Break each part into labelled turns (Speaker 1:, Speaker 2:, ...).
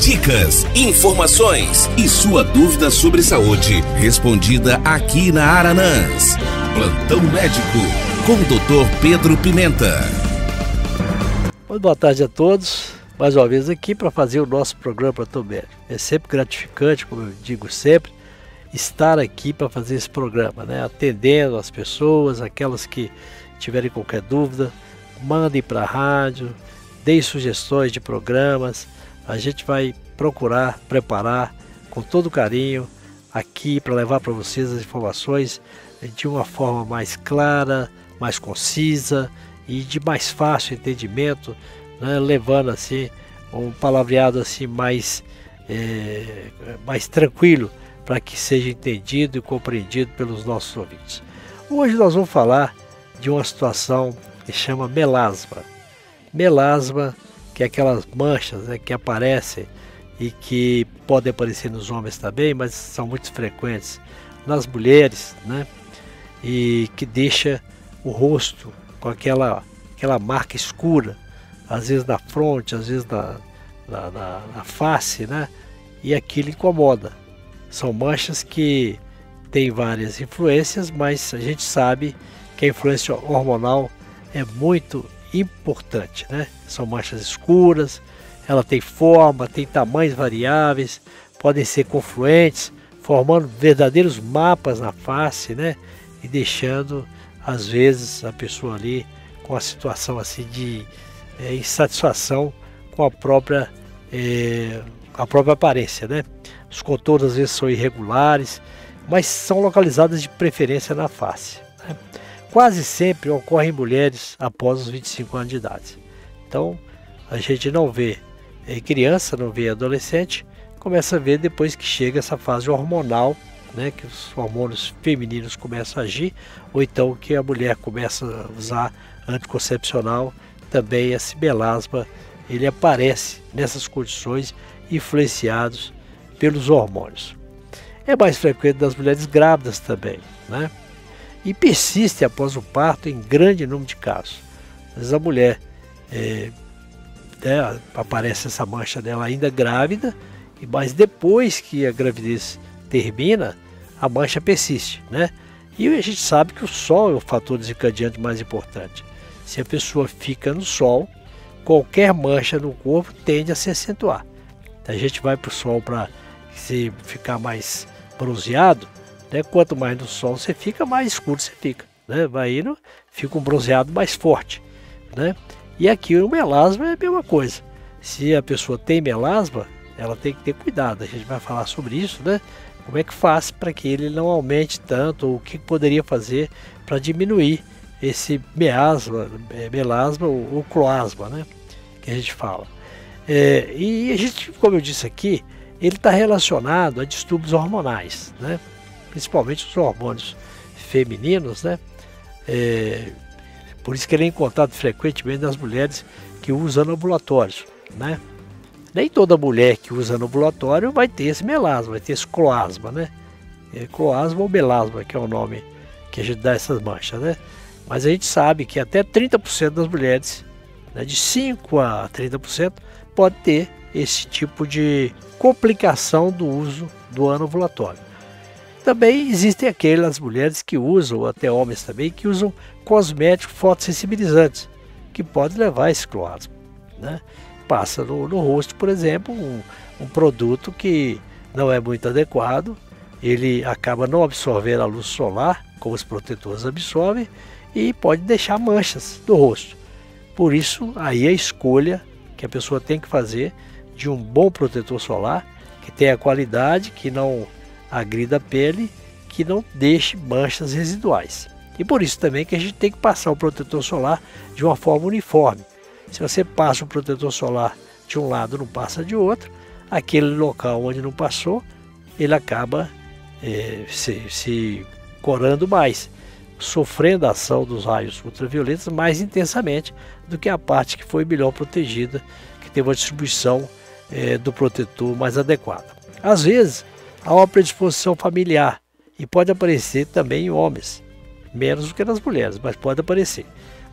Speaker 1: Dicas, informações e sua dúvida sobre saúde respondida aqui na Aranãs. Plantão Médico com o Dr. Pedro Pimenta.
Speaker 2: Boa tarde a todos. Mais uma vez aqui para fazer o nosso programa Plantão Médico. É sempre gratificante, como eu digo sempre, estar aqui para fazer esse programa, né? Atendendo as pessoas, aquelas que tiverem qualquer dúvida, mandem para a rádio, deem sugestões de programas. A gente vai procurar preparar com todo carinho aqui para levar para vocês as informações de uma forma mais clara, mais concisa e de mais fácil entendimento, né? Levando assim um palavreado assim mais tranquilo para que seja entendido e compreendido pelos nossos ouvintes. Hoje nós vamos falar de uma situação que chama melasma. Melasma, que é aquelas manchas, né, que aparecem e que podem aparecer nos homens também, mas são muito frequentes nas mulheres, né, e que deixa o rosto com aquela marca escura, às vezes na fronte, às vezes na face, né, e aquilo incomoda. São manchas que têm várias influências, mas a gente sabe que a influência hormonal é muito importante, né? São manchas escuras, ela tem forma, tem tamanhos variáveis, podem ser confluentes, formando verdadeiros mapas na face, né? E deixando, às vezes, a pessoa ali com a situação assim de insatisfação com a própria aparência, né? Os contornos às vezes são irregulares, mas são localizadas de preferência na face, né? Quase sempre ocorrem em mulheres após os 25 anos de idade. Então, a gente não vê criança, não vê adolescente, começa a ver depois que chega essa fase hormonal, né, que os hormônios femininos começam a agir, ou então que a mulher começa a usar anticoncepcional, também esse melasma, ele aparece nessas condições influenciados pelos hormônios. É mais frequente nas mulheres grávidas também, né? E persiste após o parto em grande número de casos. Às vezes a mulher aparece essa mancha dela ainda grávida, mas depois que a gravidez termina, a mancha persiste, né? E a gente sabe que o sol é o fator desencadeante mais importante. Se a pessoa fica no sol, qualquer mancha no corpo tende a se acentuar. A gente vai para o sol para se ficar mais bronzeado, né? Quanto mais no sol você fica, mais escuro você fica, né? Vai indo, fica um bronzeado mais forte, né? E aqui o melasma é a mesma coisa. Se a pessoa tem melasma, ela tem que ter cuidado. A gente vai falar sobre isso, né? Como é que faz para que ele não aumente tanto, ou o que poderia fazer para diminuir esse melasma ou cloasma, né? Que a gente fala. E a gente, como eu disse aqui, ele está relacionado a distúrbios hormonais, né? Principalmente os hormônios femininos, né? Por isso que ele é encontrado frequentemente nas mulheres que usam anovulatórios, né? Nem toda mulher que usa anovulatório vai ter esse melasma, vai ter esse cloasma, né? Cloasma ou melasma, que é o nome que a gente dá a essas manchas, né? Mas a gente sabe que até 30% das mulheres, né, de 5 a 30%, pode ter esse tipo de complicação do uso do anovulatório. Também existem aquelas mulheres que usam, ou até homens também, que usam cosméticos fotossensibilizantes, que pode levar a esse cloasma, né? Passa no rosto, por exemplo, um produto que não é muito adequado, ele acaba não absorvendo a luz solar, como os protetores absorvem, e pode deixar manchas no rosto. Por isso, aí a escolha que a pessoa tem que fazer de um bom protetor solar, que tenha qualidade, que não agrida a pele, que não deixe manchas residuais. E por isso também que a gente tem que passar o protetor solar de uma forma uniforme. Se você passa o protetor solar de um lado, não passa de outro, aquele local onde não passou, ele acaba se corando mais, sofrendo a ação dos raios ultravioletas mais intensamente do que a parte que foi melhor protegida, que teve uma distribuição do protetor mais adequada. Às vezes, há uma predisposição familiar e pode aparecer também em homens, menos do que nas mulheres, mas pode aparecer.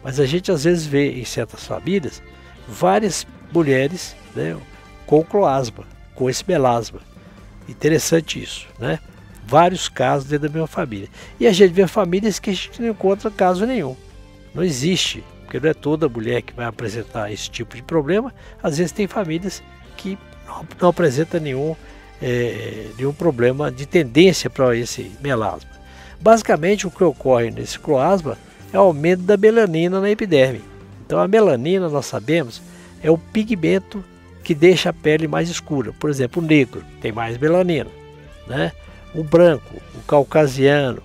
Speaker 2: Mas a gente às vezes vê em certas famílias várias mulheres, né, com cloasma, com esse melasma. Interessante isso, né? Vários casos dentro da mesma família. E a gente vê famílias que a gente não encontra caso nenhum. Não existe, porque não é toda mulher que vai apresentar esse tipo de problema. Às vezes tem famílias que não apresentam nenhum problema de tendência para esse melasma. Basicamente, o que ocorre nesse cloasma é o aumento da melanina na epiderme. Então, a melanina, nós sabemos, é o pigmento que deixa a pele mais escura. Por exemplo, o negro tem mais melanina, né? O branco, o caucasiano,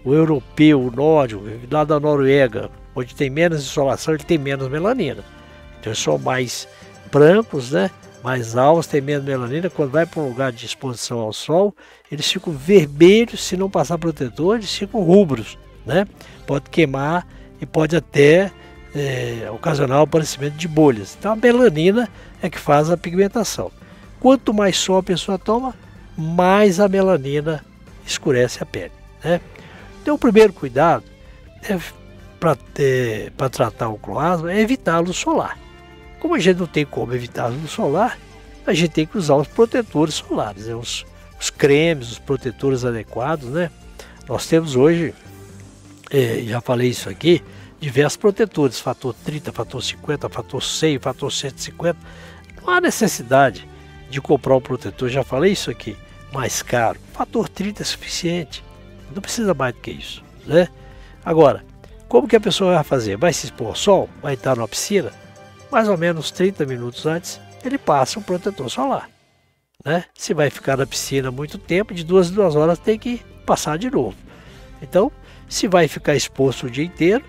Speaker 2: o europeu, o nórdico, lá da Noruega, onde tem menos insolação, ele tem menos melanina. Então, eles são mais brancos, né? Mais alvos, tem menos melanina. Quando vai para um lugar de exposição ao sol, eles ficam vermelhos. Se não passar protetor, eles ficam rubros, né? Pode queimar e pode até ocasionar o aparecimento de bolhas. Então a melanina é que faz a pigmentação. Quanto mais sol a pessoa toma, mais a melanina escurece a pele, né? Então o primeiro cuidado para tratar o cloasma é evitar a luz solar. Como a gente não tem como evitar a luz solar, a gente tem que usar os protetores solares, né? Os cremes, os protetores adequados, né? Nós temos hoje, já falei isso aqui, diversos protetores, fator 30, fator 50, fator 100, fator 150. Não há necessidade de comprar um protetor, já falei isso aqui, mais caro. Fator 30 é suficiente, não precisa mais do que isso, né? Agora, como que a pessoa vai fazer? Vai se expor ao sol? Vai estar numa piscina? Mais ou menos 30 minutos antes, ele passa um protetor solar, né? Se vai ficar na piscina muito tempo, de 2 em 2 horas tem que passar de novo. Então, se vai ficar exposto o dia inteiro,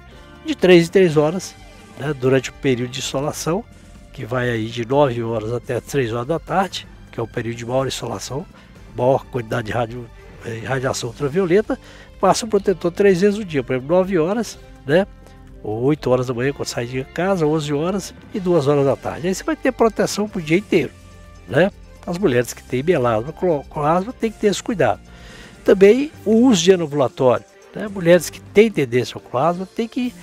Speaker 2: de 3 em 3 horas, né, durante o período de insolação, que vai aí de 9 horas até 3 horas da tarde, que é o período de maior insolação, maior quantidade de radiação ultravioleta, passa o protetor 3 vezes no dia, por exemplo, 9 horas, né, ou 8 horas da manhã quando sai de casa, 11 horas e 2 horas da tarde. Aí você vai ter proteção para o dia inteiro, né? As mulheres que têm melasma, cloasma, tem que ter esse cuidado. Também o uso de anovulatório, né? Mulheres que têm tendência ao cloasma tem que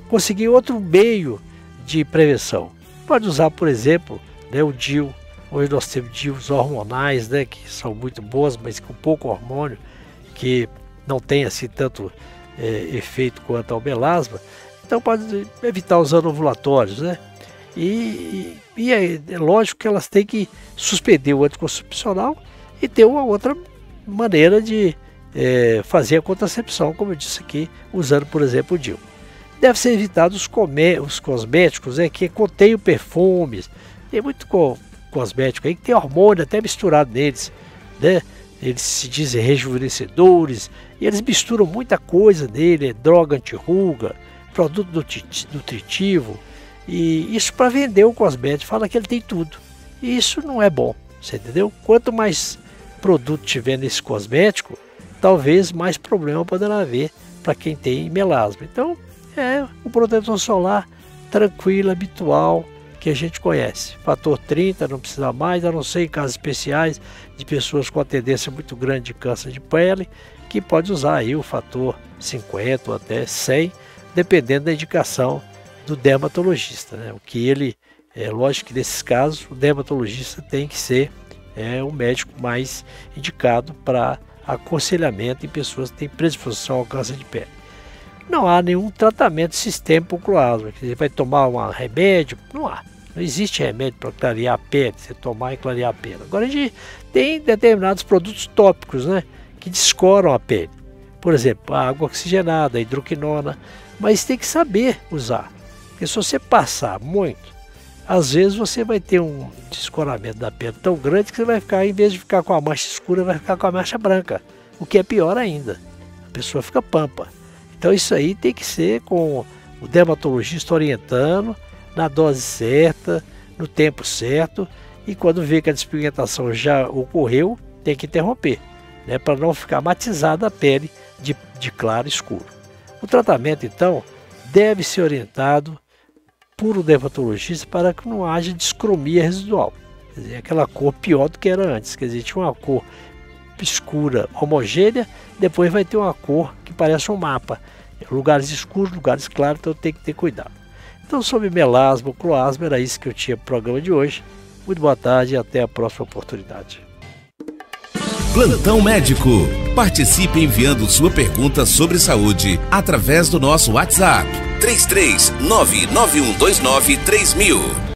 Speaker 2: conseguir outro meio de prevenção. Pode usar, por exemplo, né, o DIU. Hoje nós temos DIUs hormonais, né, que são muito boas, mas com pouco hormônio, que não tem assim tanto efeito quanto ao melasma. Então pode evitar os anovulatórios, né? E é lógico que elas têm que suspender o anticoncepcional e ter uma outra maneira de fazer a contracepção, como eu disse aqui, usando, por exemplo, o DIU. Deve ser evitado os cosméticos que contêm perfumes. Tem muito cosmético aí que tem hormônio até misturado neles, né? Eles se dizem rejuvenescedores e eles misturam muita coisa nele, droga anti-ruga, produto nutritivo, e isso para vender o cosmético, fala que ele tem tudo. E isso não é bom, você entendeu? Quanto mais produto tiver nesse cosmético, talvez mais problema poderá haver para quem tem melasma. Então, o protetor solar tranquilo, habitual, que a gente conhece. Fator 30, não precisa mais, a não ser em casos especiais de pessoas com a tendência muito grande de câncer de pele, que pode usar aí o fator 50 ou até 100, dependendo da indicação do dermatologista, né? O que ele, lógico que nesses casos, o dermatologista tem que ser o médico mais indicado para aconselhamento em pessoas que têm predisposição ao câncer de pele. Não há nenhum tratamento sistêmico para o cloasma, que você vai tomar um remédio, não há. Não existe remédio para clarear a pele, você tomar e clarear a pele. Agora a gente tem determinados produtos tópicos, né, que descoram a pele. Por exemplo, a água oxigenada, a hidroquinona, mas tem que saber usar. Porque se você passar muito, às vezes você vai ter um descoramento da pele tão grande que você vai ficar, em vez de ficar com a mancha escura, vai ficar com a mancha branca, o que é pior ainda. A pessoa fica pampa. Então isso aí tem que ser com o dermatologista orientando, na dose certa, no tempo certo, e quando vê que a despigmentação já ocorreu, tem que interromper, né, para não ficar matizada a pele de claro e escuro. O tratamento, então, deve ser orientado por um dermatologista para que não haja discromia residual, quer dizer, aquela cor pior do que era antes, quer dizer, tinha uma cor escura homogênea, depois vai ter uma cor que parece um mapa, lugares escuros, lugares claros, então tem que ter cuidado. Então, sobre melasma, cloasma, era isso que eu tinha para o programa de hoje. Muito boa tarde e até a próxima oportunidade.
Speaker 1: Plantão Médico. Participe enviando sua pergunta sobre saúde através do nosso WhatsApp 33991293000.